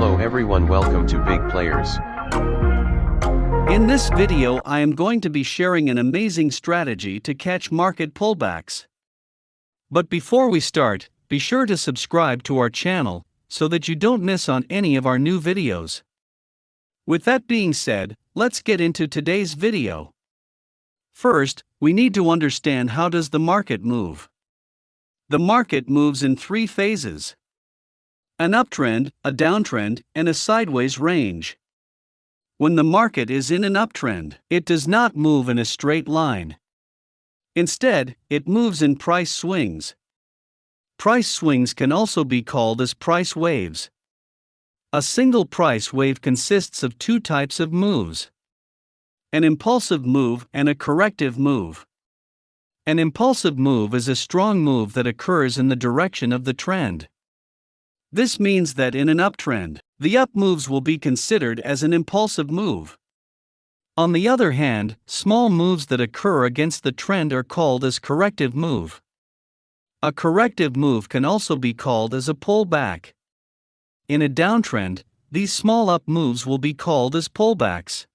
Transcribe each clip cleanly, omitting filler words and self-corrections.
Hello everyone, welcome to Big Players. In this video I am going to be sharing an amazing strategy to catch market pullbacks. But before we start, be sure to subscribe to our channel so that you don't miss on any of our new videos. With that being said, let's get into today's video. First, we need to understand how does the market move. The market moves in three phases: an uptrend, a downtrend, and a sideways range. When the market is in an uptrend, it does not move in a straight line. Instead, it moves in price swings. Price swings can also be called as price waves. A single price wave consists of two types of moves: an impulsive move and a corrective move. An impulsive move is a strong move that occurs in the direction of the trend. This means that in an uptrend, the up moves will be considered as an impulsive move. On the other hand, small moves that occur against the trend are called as corrective move. A corrective move can also be called as a pullback. In a downtrend, these small up moves will be called as pullbacks.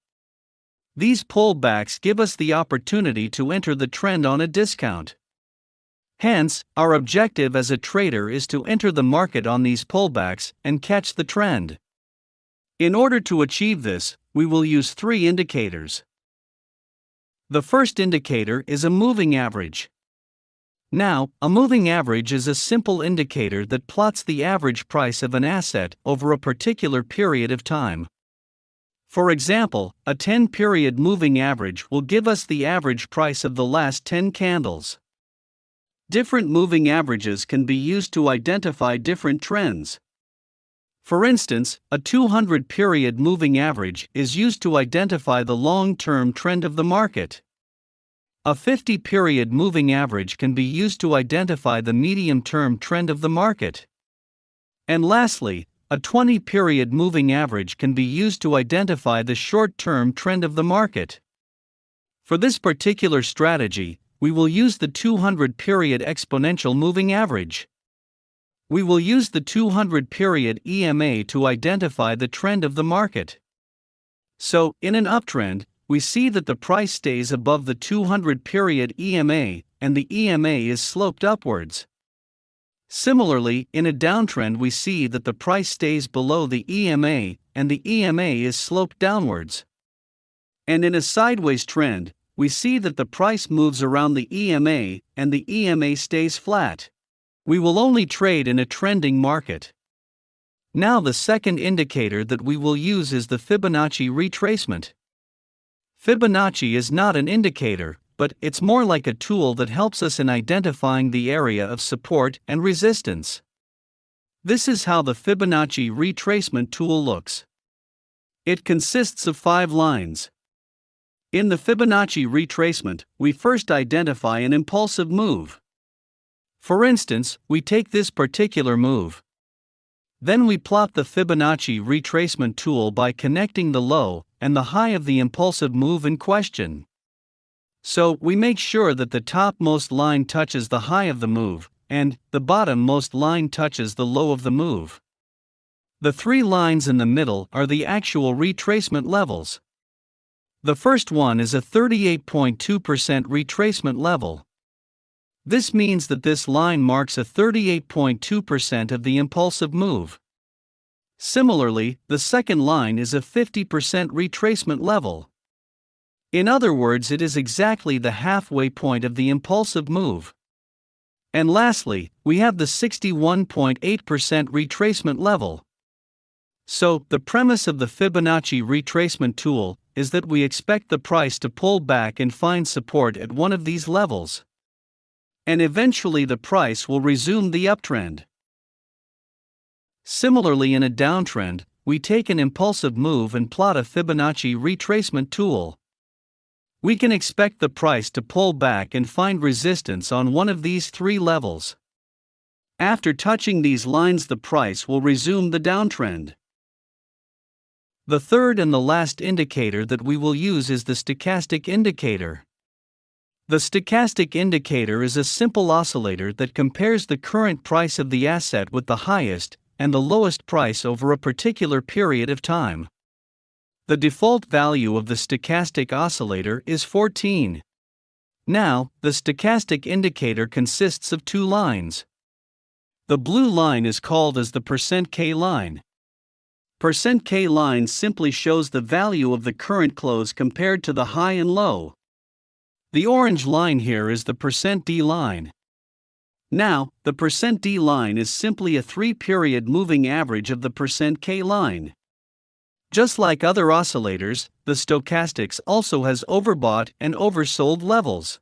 These pullbacks give us the opportunity to enter the trend on a discount. Hence, our objective as a trader is to enter the market on these pullbacks and catch the trend. In order to achieve this, we will use three indicators. The first indicator is a moving average. Now, a moving average is a simple indicator that plots the average price of an asset over a particular period of time. For example, a 10-period moving average will give us the average price of the last 10 candles. Different moving averages can be used to identify different trends. For instance, a 200-period moving average is used to identify the long-term trend of the market. A 50-period moving average can be used to identify the medium-term trend of the market. And lastly, a 20-period moving average can be used to identify the short-term trend of the market. For this particular strategy, we will use the 200-period exponential moving average. We will use the 200-period EMA to identify the trend of the market. So, in an uptrend, we see that the price stays above the 200-period EMA, and the EMA is sloped upwards. Similarly, in a downtrend we see that the price stays below the EMA, and the EMA is sloped downwards. And in a sideways trend, we see that the price moves around the EMA, and the EMA stays flat. We will only trade in a trending market. Now the second indicator that we will use is the Fibonacci retracement. Fibonacci is not an indicator, but it's more like a tool that helps us in identifying the area of support and resistance. This is how the Fibonacci retracement tool looks. It consists of 5 lines. In the Fibonacci retracement, we first identify an impulsive move. For instance, we take this particular move. Then we plot the Fibonacci retracement tool by connecting the low and the high of the impulsive move in question. So, we make sure that the topmost line touches the high of the move, and the bottommost line touches the low of the move. The 3 lines in the middle are the actual retracement levels. The first one is a 38.2% retracement level. This means that this line marks a 38.2% of the impulsive move. Similarly, the second line is a 50% retracement level. In other words, it is exactly the halfway point of the impulsive move. And lastly, we have the 61.8% retracement level. So, the premise of the Fibonacci retracement tool is that we expect the price to pull back and find support at one of these levels. And eventually the price will resume the uptrend. Similarly, in a downtrend, we take an impulsive move and plot a Fibonacci retracement tool. We can expect the price to pull back and find resistance on one of these 3 levels. After touching these lines, the price will resume the downtrend. The third and the last indicator that we will use is the stochastic indicator. The stochastic indicator is a simple oscillator that compares the current price of the asset with the highest and the lowest price over a particular period of time. The default value of the stochastic oscillator is 14. Now, the stochastic indicator consists of two lines. The blue line is called as the %K line. %K line simply shows the value of the current close compared to the high and low. The orange line here is the %D line. Now, the %D line is simply a 3-period moving average of the %K line. Just like other oscillators, the stochastics also has overbought and oversold levels.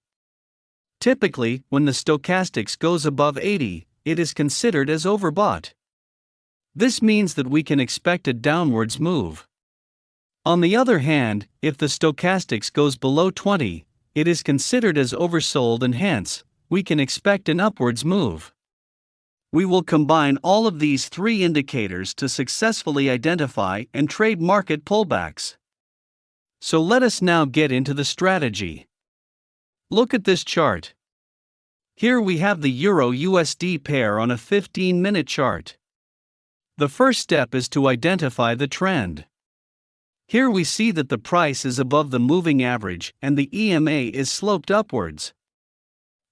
Typically, when the stochastics goes above 80, it is considered as overbought. This means that we can expect a downwards move. On the other hand, if the stochastics goes below 20, it is considered as oversold and hence, we can expect an upwards move. We will combine all of these three indicators to successfully identify and trade market pullbacks. So let us now get into the strategy. Look at this chart. Here we have the Euro-USD pair on a 15-minute chart. The first step is to identify the trend. Here we see that the price is above the moving average and the EMA is sloped upwards.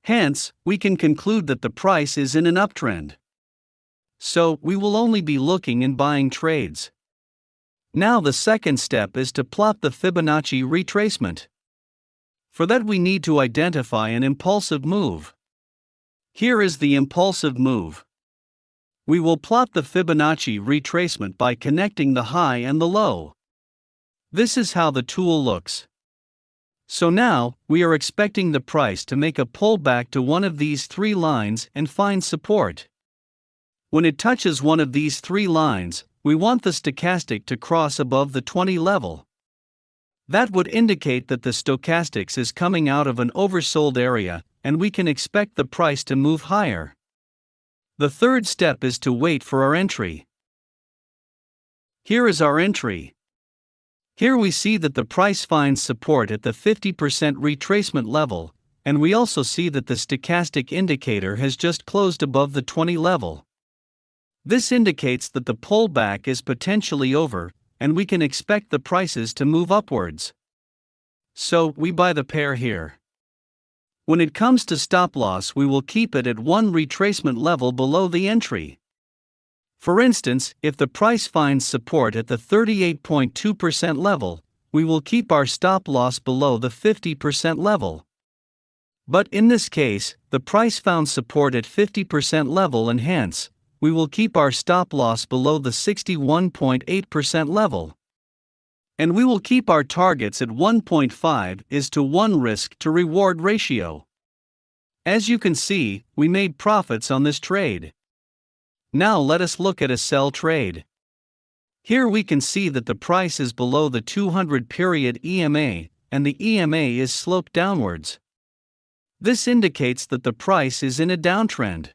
Hence, we can conclude that the price is in an uptrend. So, we will only be looking and buying trades. Now the second step is to plot the Fibonacci retracement. For that we need to identify an impulsive move. Here is the impulsive move. We will plot the Fibonacci retracement by connecting the high and the low. This is how the tool looks. So now, we are expecting the price to make a pullback to one of these three lines and find support. When it touches one of these three lines, we want the stochastic to cross above the 20 level. That would indicate that the stochastics is coming out of an oversold area, and we can expect the price to move higher. The third step is to wait for our entry. Here is our entry. Here we see that the price finds support at the 50% retracement level, and we also see that the stochastic indicator has just closed above the 20 level. This indicates that the pullback is potentially over, and we can expect the prices to move upwards. So, we buy the pair here. When it comes to stop loss, we will keep it at one retracement level below the entry. For instance, if the price finds support at the 38.2% level, we will keep our stop loss below the 50% level. But in this case, the price found support at 50% level and hence, we will keep our stop loss below the 61.8% level. And we will keep our targets at 1.5:1 risk to reward ratio. As you can see, we made profits on this trade. Now let us look at a sell trade. Here we can see that the price is below the 200-period EMA, and the EMA is sloped downwards. This indicates that the price is in a downtrend.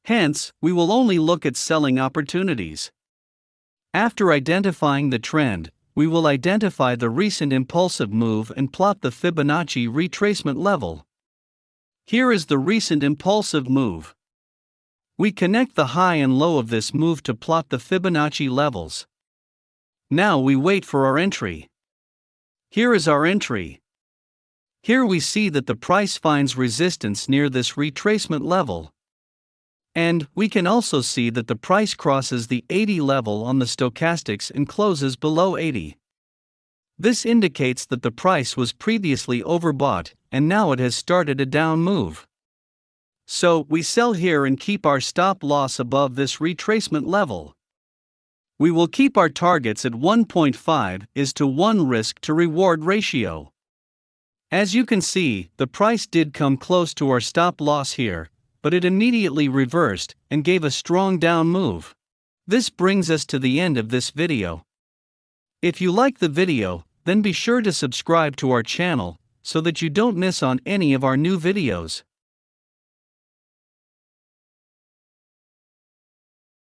Hence, we will only look at selling opportunities. After identifying the trend, we will identify the recent impulsive move and plot the Fibonacci retracement level. Here is the recent impulsive move. We connect the high and low of this move to plot the Fibonacci levels. Now we wait for our entry. Here is our entry. Here we see that the price finds resistance near this retracement level. And we can also see that the price crosses the 80 level on the stochastics and closes below 80. This indicates that the price was previously overbought, and now it has started a down move. So, we sell here and keep our stop loss above this retracement level. We will keep our targets at 1.5:1 risk to reward ratio. As you can see, the price did come close to our stop loss here, but it immediately reversed and gave a strong down move. This brings us to the end of this video. If you like the video, then be sure to subscribe to our channel so that you don't miss on any of our new videos.